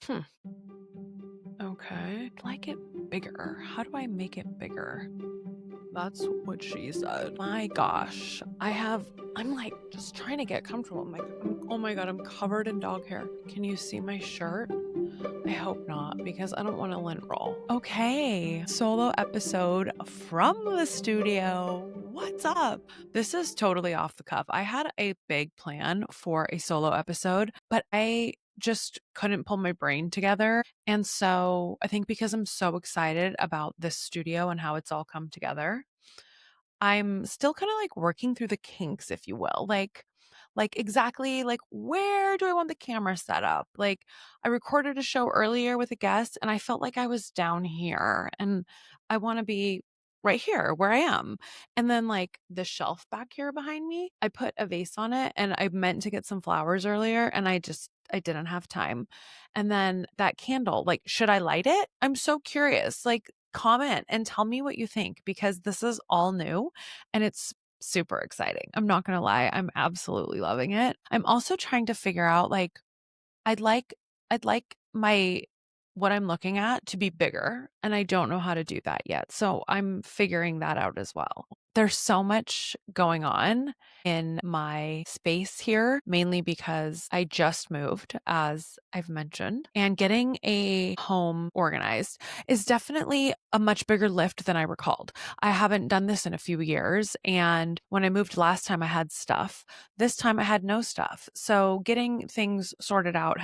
Hmm. Okay. Like it bigger. How do I make it bigger? That's what she said. My gosh. I'm like just trying to get comfortable. Oh my God, I'm covered in dog hair. Can you see my shirt? I hope not, because I don't want to lint roll. Okay, solo episode from the studio. What's up? This is totally off the cuff. I had a big plan for a solo episode, but I just couldn't pull my brain together. And so I think because I'm so excited about this studio and how it's all come together, I'm still kind of like working through the kinks, if you will. Like exactly like where do I want the camera set up? Like I recorded a show earlier with a guest and I felt like I was down here and I want to be right here where I am. And then like the shelf back here behind me, I put a vase on it and I meant to get some flowers earlier and I didn't have time. And then that candle, like should I light it? I'm so curious. Like comment and tell me what you think because this is all new and it's super exciting. I'm not going to lie. I'm absolutely loving it. I'm also trying to figure out like I'd like I'd like my what I'm looking at to be bigger and I don't know how to do that yet. So I'm figuring that out as well. There's so much going on in my space here, mainly because I just moved, as I've mentioned, and getting a home organized is definitely a much bigger lift than I recalled. I haven't done this in a few years. And when I moved last time, I had stuff. This time I had no stuff. So getting things sorted out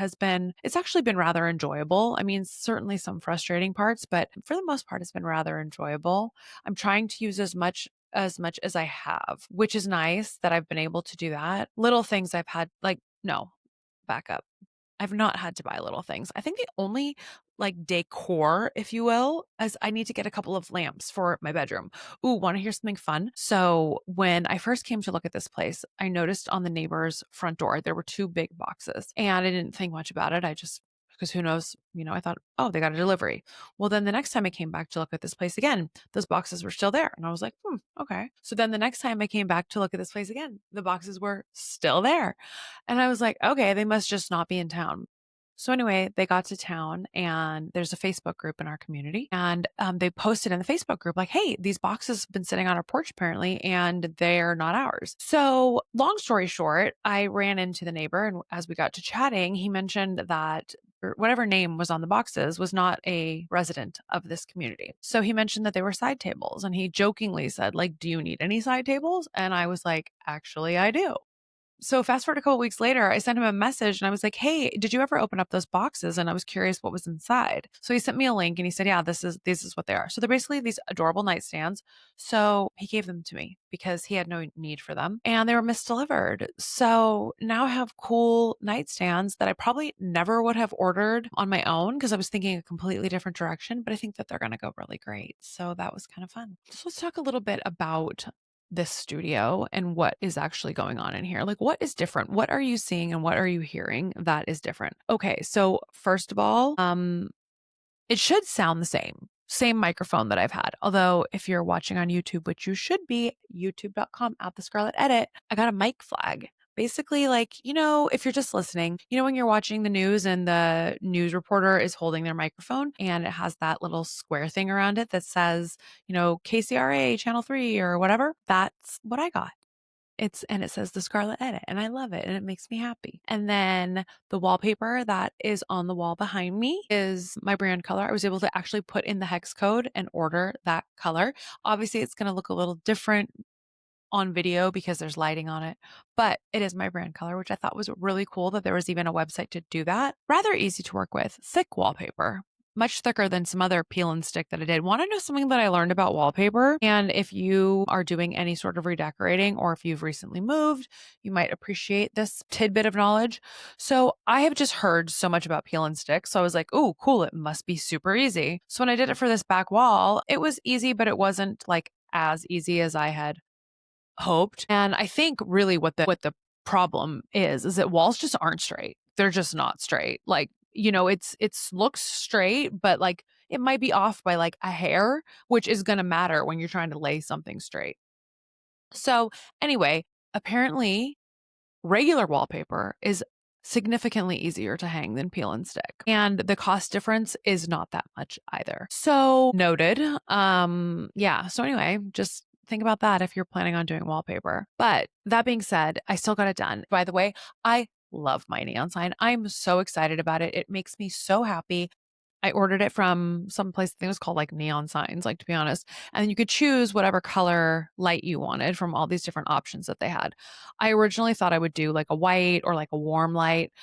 it's actually been rather enjoyable. I mean, certainly some frustrating parts, but for the most part, it's been rather enjoyable. I'm trying to use as much as I have, which is nice that I've been able to do that. Little things I've had, like, no, back up. I've not had to buy little things. I think the only like decor, if you will, is I need to get a couple of lamps for my bedroom. Ooh, want to hear something fun? So when I first came to look at this place, I noticed on the neighbor's front door, there were two big boxes and I didn't think much about it. Because who knows, I thought, oh, they got a delivery. Well, then the next time I came back to look at this place again, those boxes were still there. And I was like, okay. So then the next time I came back to look at this place again, the boxes were still there. And I was like, okay, they must just not be in town. So anyway, they got to town and there's a Facebook group in our community and they posted in the Facebook group like, hey, these boxes have been sitting on our porch apparently and they're not ours. So long story short, I ran into the neighbor and as we got to chatting, he mentioned that or whatever name was on the boxes was not a resident of this community. So he mentioned that they were side tables and he jokingly said like, do you need any side tables? And I was like, actually, I do. So fast forward a couple weeks later, I sent him a message and I was like, hey, did you ever open up those boxes? And I was curious what was inside. So he sent me a link and he said, yeah, this is what they are. So they're basically these adorable nightstands. So he gave them to me because he had no need for them and they were misdelivered. So now I have cool nightstands that I probably never would have ordered on my own because I was thinking a completely different direction, but I think that they're going to go really great. So that was kind of fun. So let's talk a little bit about this studio and what is actually going on in here. Like, what is different? What are you seeing and what are you hearing that is different? Okay, so first of all, it should sound the same. Same microphone that I've had. Although, if you're watching on YouTube, which you should be, youtube.com at the Scarlet Edit, I got a mic flag. Basically, like, if you're just listening, when you're watching the news and the news reporter is holding their microphone and it has that little square thing around it that says, KCRA channel 3 or whatever, that's what I got. It says the Scarlet Edit and I love it and it makes me happy. And then the wallpaper that is on the wall behind me is my brand color. I was able to actually put in the hex code and order that color. Obviously, it's going to look a little different on video because there's lighting on it, but it is my brand color, which I thought was really cool that there was even a website to do that. Rather easy to work with, thick wallpaper. Much thicker than some other peel and stick that I did. Want to know something that I learned about wallpaper? And if you are doing any sort of redecorating or if you've recently moved, you might appreciate this tidbit of knowledge. So I have just heard so much about peel and stick. So I was like, oh, cool. It must be super easy. So when I did it for this back wall, it was easy, but it wasn't like as easy as I had hoped. And I think really what the problem is that walls just aren't straight. They're just not straight. Like, it's looks straight, but like it might be off by like a hair, which is going to matter when you're trying to lay something straight. So, anyway, apparently regular wallpaper is significantly easier to hang than peel and stick. And the cost difference is not that much either. So noted. Yeah. So anyway, just think about that if you're planning on doing wallpaper. But that being said, I still got it done. By the way, I love my neon sign. I'm so excited about it. It makes me so happy. I ordered it from some place, I think it was called like Neon Signs, like to be honest. And you could choose whatever color light you wanted from all these different options that they had. I originally thought I would do like a white or like a warm light.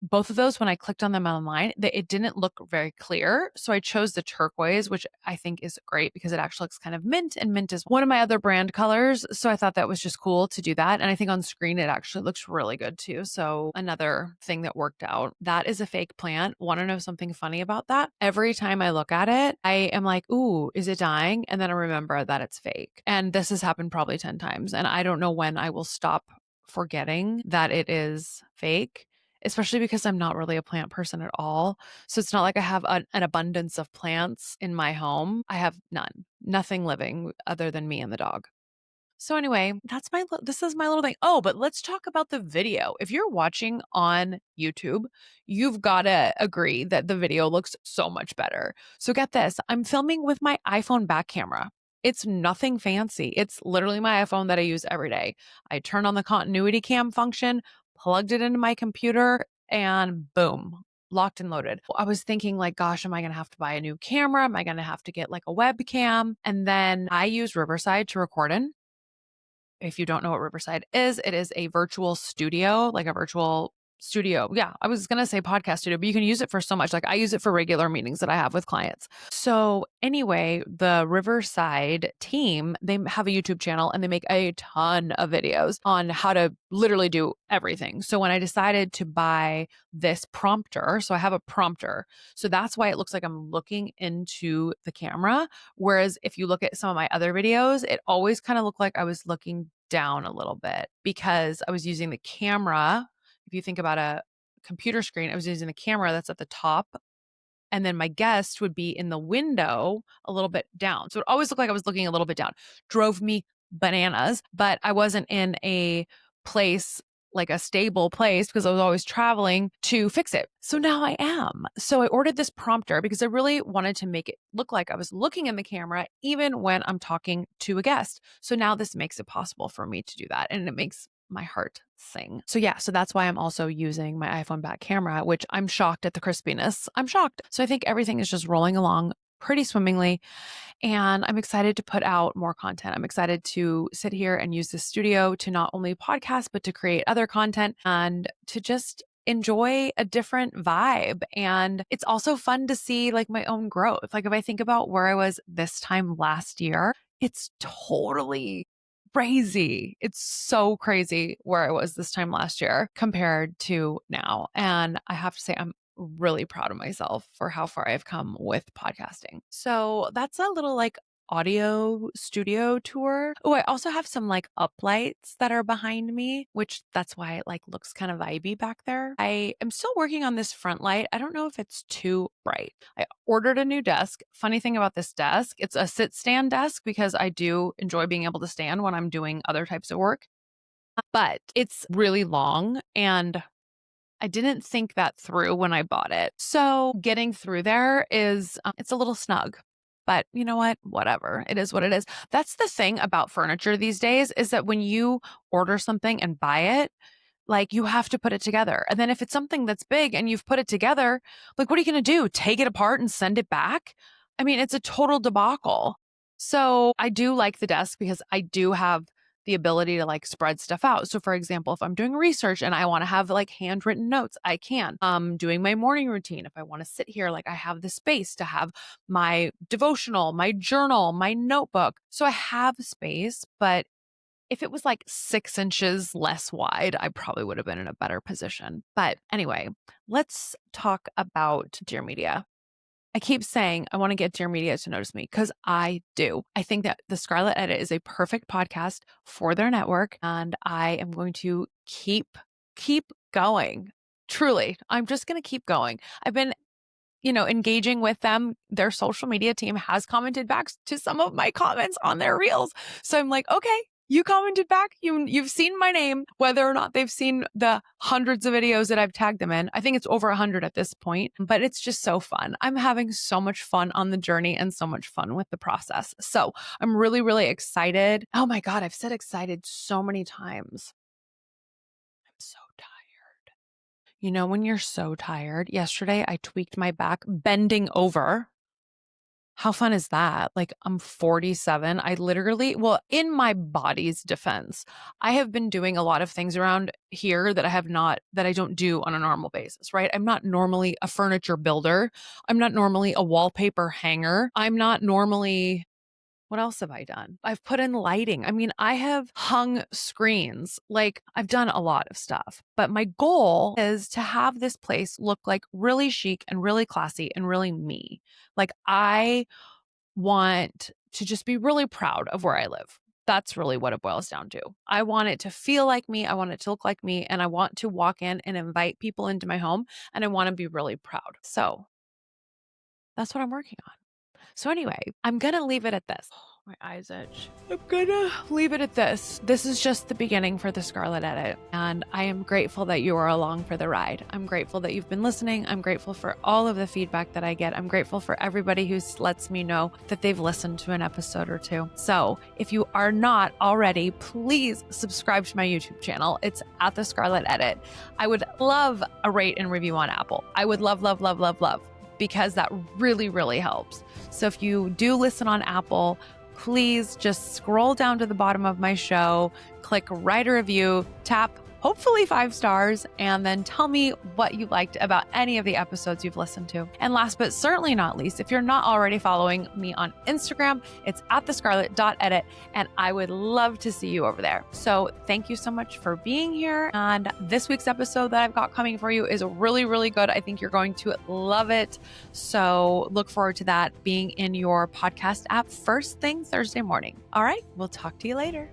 Both of those, when I clicked on them online, it didn't look very clear. So I chose the turquoise, which I think is great because it actually looks kind of mint, and mint is one of my other brand colors. So I thought that was just cool to do that. And I think on screen, it actually looks really good too. So another thing that worked out. That is a fake plant. Want to know something funny about that? Every time I look at it, I am like, ooh, is it dying? And then I remember that it's fake. And this has happened probably 10 times. And I don't know when I will stop forgetting that it is fake, especially because I'm not really a plant person at all. So it's not like I have an abundance of plants in my home. I have none, nothing living other than me and the dog. So anyway, this is my little thing. Oh, but let's talk about the video. If you're watching on YouTube, you've got to agree that the video looks so much better. So get this, I'm filming with my iPhone back camera. It's nothing fancy. It's literally my iPhone that I use every day. I turned on the continuity cam function, plugged it into my computer, and boom, locked and loaded. I was thinking like, gosh, am I going to have to buy a new camera? Am I going to have to get like a webcam? And then I use Riverside to record in. If you don't know what Riverside is, it is a virtual studio, like a virtual studio. Yeah, I was going to say podcast studio, but you can use it for so much. Like I use it for regular meetings that I have with clients. So anyway, the Riverside team, they have a YouTube channel and they make a ton of videos on how to literally do everything. So when I decided to buy this prompter, so I have a prompter. So that's why it looks like I'm looking into the camera. Whereas if you look at some of my other videos, it always kind of looked like I was looking down a little bit because I was using the camera. If you think about a computer screen, I was using the camera that's at the top, and then my guest would be in the window a little bit down. So it always looked like I was looking a little bit down. Drove me bananas, but I wasn't in a place, like a stable place, because I was always traveling to fix it. So now I am. So I ordered this prompter because I really wanted to make it look like I was looking in the camera even when I'm talking to a guest. So now this makes it possible for me to do that. And it makes my heart sing. So yeah, so that's why I'm also using my iPhone back camera, which I'm shocked at the crispiness. I'm shocked. So I think everything is just rolling along pretty swimmingly. And I'm excited to put out more content. I'm excited to sit here and use the studio to not only podcast, but to create other content and to just enjoy a different vibe. And it's also fun to see like my own growth. Like if I think about where I was this time last year, it's totally crazy. It's so crazy where I was this time last year compared to now. And I have to say, I'm really proud of myself for how far I've come with podcasting. So that's a little like audio studio tour. Oh, I also have some like uplights that are behind me, which that's why it like looks kind of vibey back there. I am still working on this front light. I don't know if it's too bright. I ordered a new desk. Funny thing about this desk, it's a sit stand desk because I do enjoy being able to stand when I'm doing other types of work, but it's really long and I didn't think that through when I bought it. So getting through there is, it's a little snug. But you know what? Whatever. It is what it is. That's the thing about furniture these days is that when you order something and buy it, like you have to put it together. And then if it's something that's big and you've put it together, like what are you going to do? Take it apart and send it back? I mean, it's a total debacle. So I do like the desk because I do have the ability to like spread stuff out. So for example, if I'm doing research and I want to have like handwritten notes, I can. Doing my morning routine, if I want to sit here, like I have the space to have my devotional, my journal, my notebook. So I have space, but if it was like 6 inches less wide, I probably would have been in a better position. But anyway, let's talk about Dear Media. I keep saying I want to get Dear Media to notice me because I do. I think that the Scarlet Edit is a perfect podcast for their network, and I am going to keep going. Truly, I'm just going to keep going. I've been engaging with them. Their social media team has commented back to some of my comments on their reels. So I'm like, okay, You commented back. You've seen my name, whether or not they've seen the hundreds of videos that I've tagged them in. I think it's over 100 at this point, but it's just so fun. I'm having so much fun on the journey and so much fun with the process. So I'm really, really excited. Oh my God, I've said excited so many times. I'm so tired. You know, when you're so tired, yesterday I tweaked my back bending over. How fun is that? Like, I'm 47. I literally, well, in my body's defense, I have been doing a lot of things around here that I don't do on a normal basis, right? I'm not normally a furniture builder. I'm not normally a wallpaper hanger. I'm not normally, what else have I done? I've put in lighting. I mean, I have hung screens. Like, I've done a lot of stuff, but my goal is to have this place look like really chic and really classy and really me. Like, I want to just be really proud of where I live. That's really what it boils down to. I want it to feel like me. I want it to look like me. And I want to walk in and invite people into my home. And I want to be really proud. So that's what I'm working on. So anyway, I'm going to leave it at this. My eyes itch. I'm going to leave it at this. This is just the beginning for the Scarlet Edit. And I am grateful that you are along for the ride. I'm grateful that you've been listening. I'm grateful for all of the feedback that I get. I'm grateful for everybody who lets me know that they've listened to an episode or two. So if you are not already, please subscribe to my YouTube channel. It's at the Scarlet Edit. I would love a rate and review on Apple. I would love, love, love, love, love, because that really, really helps. So if you do listen on Apple, please just scroll down to the bottom of my show, click write a review, tap hopefully 5 stars, and then tell me what you liked about any of the episodes you've listened to. And last but certainly not least, if you're not already following me on Instagram, it's at thescarlet.edit, and I would love to see you over there. So thank you so much for being here. And this week's episode that I've got coming for you is really, really good. I think you're going to love it. So look forward to that being in your podcast app first thing Thursday morning. All right, we'll talk to you later.